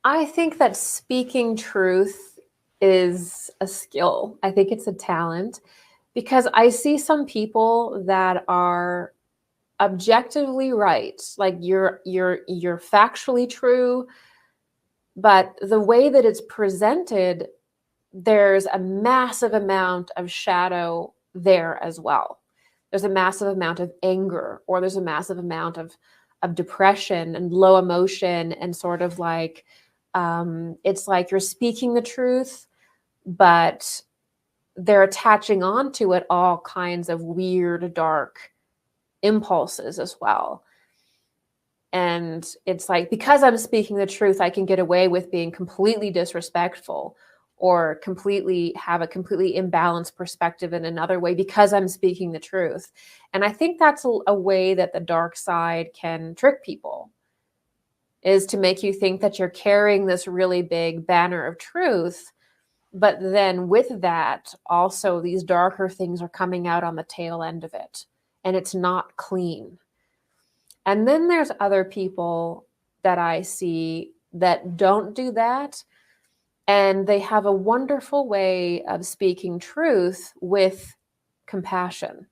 I think that speaking truth is a skill. I think it's a talent because I see some people that are objectively right. Like you're factually true, but the way that it's presented, there's a massive amount of shadow there as well. There's a massive amount of anger, or there's a massive amount of depression and low emotion, and sort of like it's like you're speaking the truth, but they're attaching onto it all kinds of weird, dark impulses as well. And it's like, because I'm speaking the truth, I can get away with being completely disrespectful or completely have a completely imbalanced perspective in another way because I'm speaking the truth. And I think that's a way that the dark side can trick people, is to make you think that you're carrying this really big banner of truth. But then with that, also these darker things are coming out on the tail end of it. And it's not clean. And then there's other people that I see that don't do that. And they have a wonderful way of speaking truth with compassion.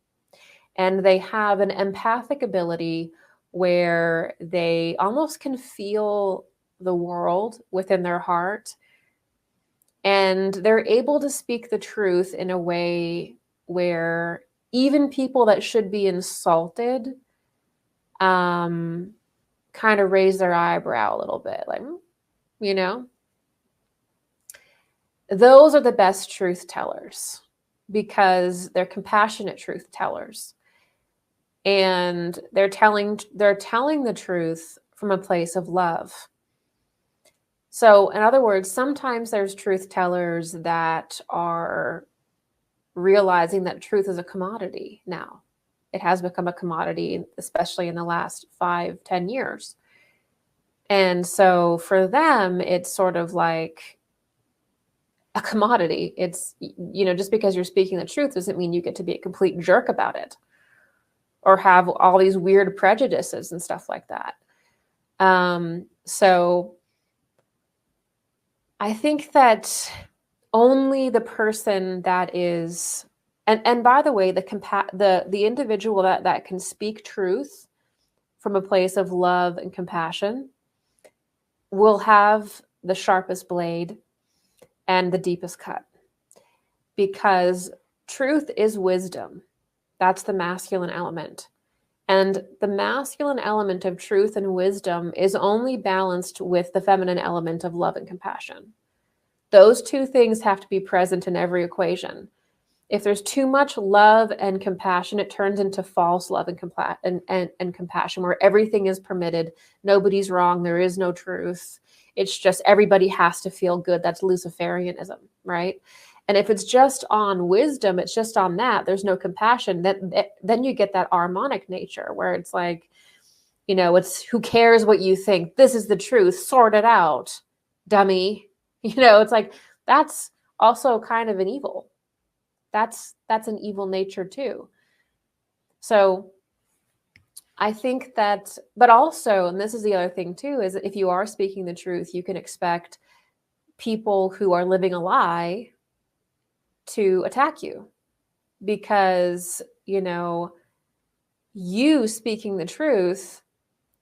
And they have an empathic ability where they almost can feel the world within their heart. And they're able to speak the truth in a way where even people that should be insulted kind of raise their eyebrow a little bit, like, you know, those are the best truth tellers because they're compassionate truth tellers, and they're telling the truth from a place of love. So in other words, sometimes there's truth tellers that are realizing that truth is a commodity now. It has become a commodity, especially in the last 5-10 years. And so for them, it's sort of like a commodity. It's, just because you're speaking the truth doesn't mean you get to be a complete jerk about it or have all these weird prejudices and stuff like that. So I think that only the person that is, and by the way, the individual that can speak truth from a place of love and compassion will have the sharpest blade and the deepest cut, because truth is wisdom. That's the masculine element. And the masculine element of truth and wisdom is only balanced with the feminine element of love and compassion. Those two things have to be present in every equation. If there's too much love and compassion, it turns into false love and compassion, where everything is permitted. Nobody's wrong. There is no truth. It's just everybody has to feel good. That's Luciferianism, right? And if it's just on wisdom, it's just on that, there's no compassion, then you get that harmonic nature where it's like, it's who cares what you think? This is the truth. Sort it out, dummy. It's like, that's also kind of an evil. That's an evil nature too. So I think that, but also, and this is the other thing too, is that if you are speaking the truth, you can expect people who are living a lie to attack you, because, you speaking the truth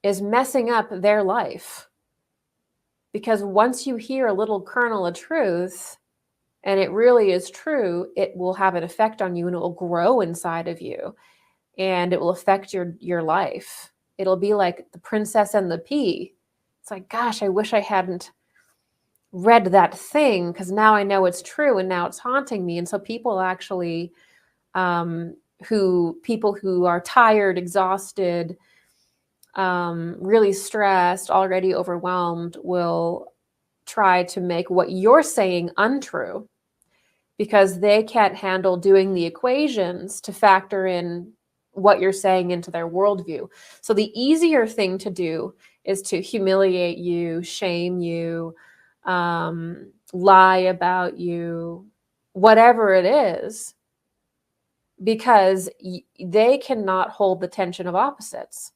is messing up their life. Because once you hear a little kernel of truth, and it really is true, it will have an effect on you, and it will grow inside of you, and it will affect your life. It'll be like the Princess and the Pea. It's like, gosh, I wish I hadn't read that thing, because now I know it's true, and now it's haunting me. And so people actually, people who are tired, exhausted, really stressed, already overwhelmed, will try to make what you're saying untrue, because they can't handle doing the equations to factor in what you're saying into their worldview. So the easier thing to do is to humiliate you, shame you, lie about you, whatever it is, because they cannot hold the tension of opposites.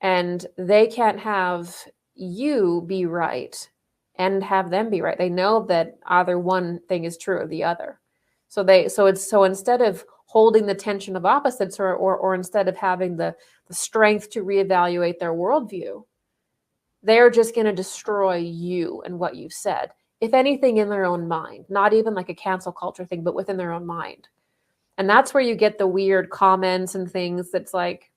And they can't have you be right and have them be right. They know that either one thing is true or the other. So instead of holding the tension of opposites, or instead of having the strength to reevaluate their worldview, they're just going to destroy you and what you've said. If anything, in their own mind, not even like a cancel culture thing, but within their own mind. And that's where you get the weird comments and things that's like,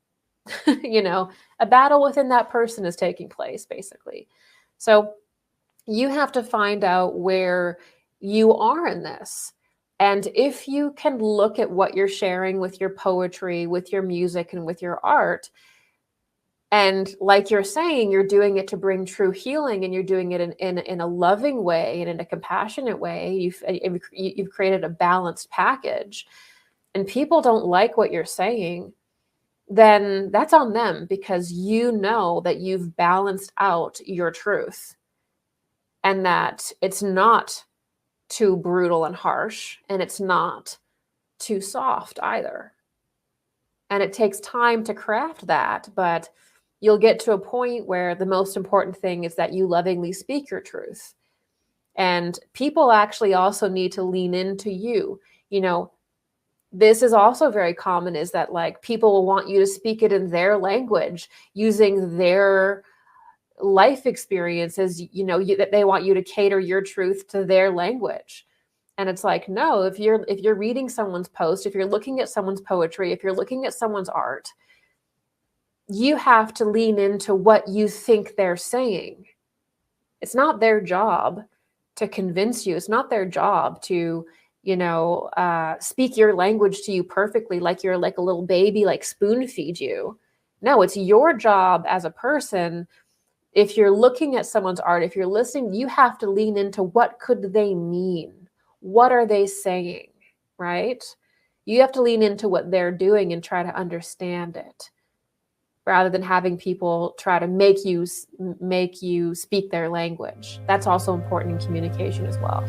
a battle within that person is taking place, basically. So you have to find out where you are in this. And if you can look at what you're sharing with your poetry, with your music, and with your art, and like you're saying, you're doing it to bring true healing, and you're doing it in a loving way and in a compassionate way, you've created a balanced package, and people don't like what you're saying, then that's on them, because you know that you've balanced out your truth, and that it's not too brutal and harsh, and it's not too soft either. And it takes time to craft that, but you'll get to a point where the most important thing is that you lovingly speak your truth. And people actually also need to lean into you. This is also very common, is that like people will want you to speak it in their language, using their life experiences, that they want you to cater your truth to their language. And it's like, no, if you're reading someone's post, if you're looking at someone's poetry, if you're looking at someone's art, you have to lean into what you think they're saying. It's not their job to convince you. It's not their job to, speak your language to you perfectly, like you're like a little baby, like spoon feed you. No, it's your job as a person. If you're looking at someone's art, if you're listening, you have to lean into what could they mean? What are they saying, right? You have to lean into what they're doing and try to understand it, rather than having people try to make you speak their language. That's also important in communication as well.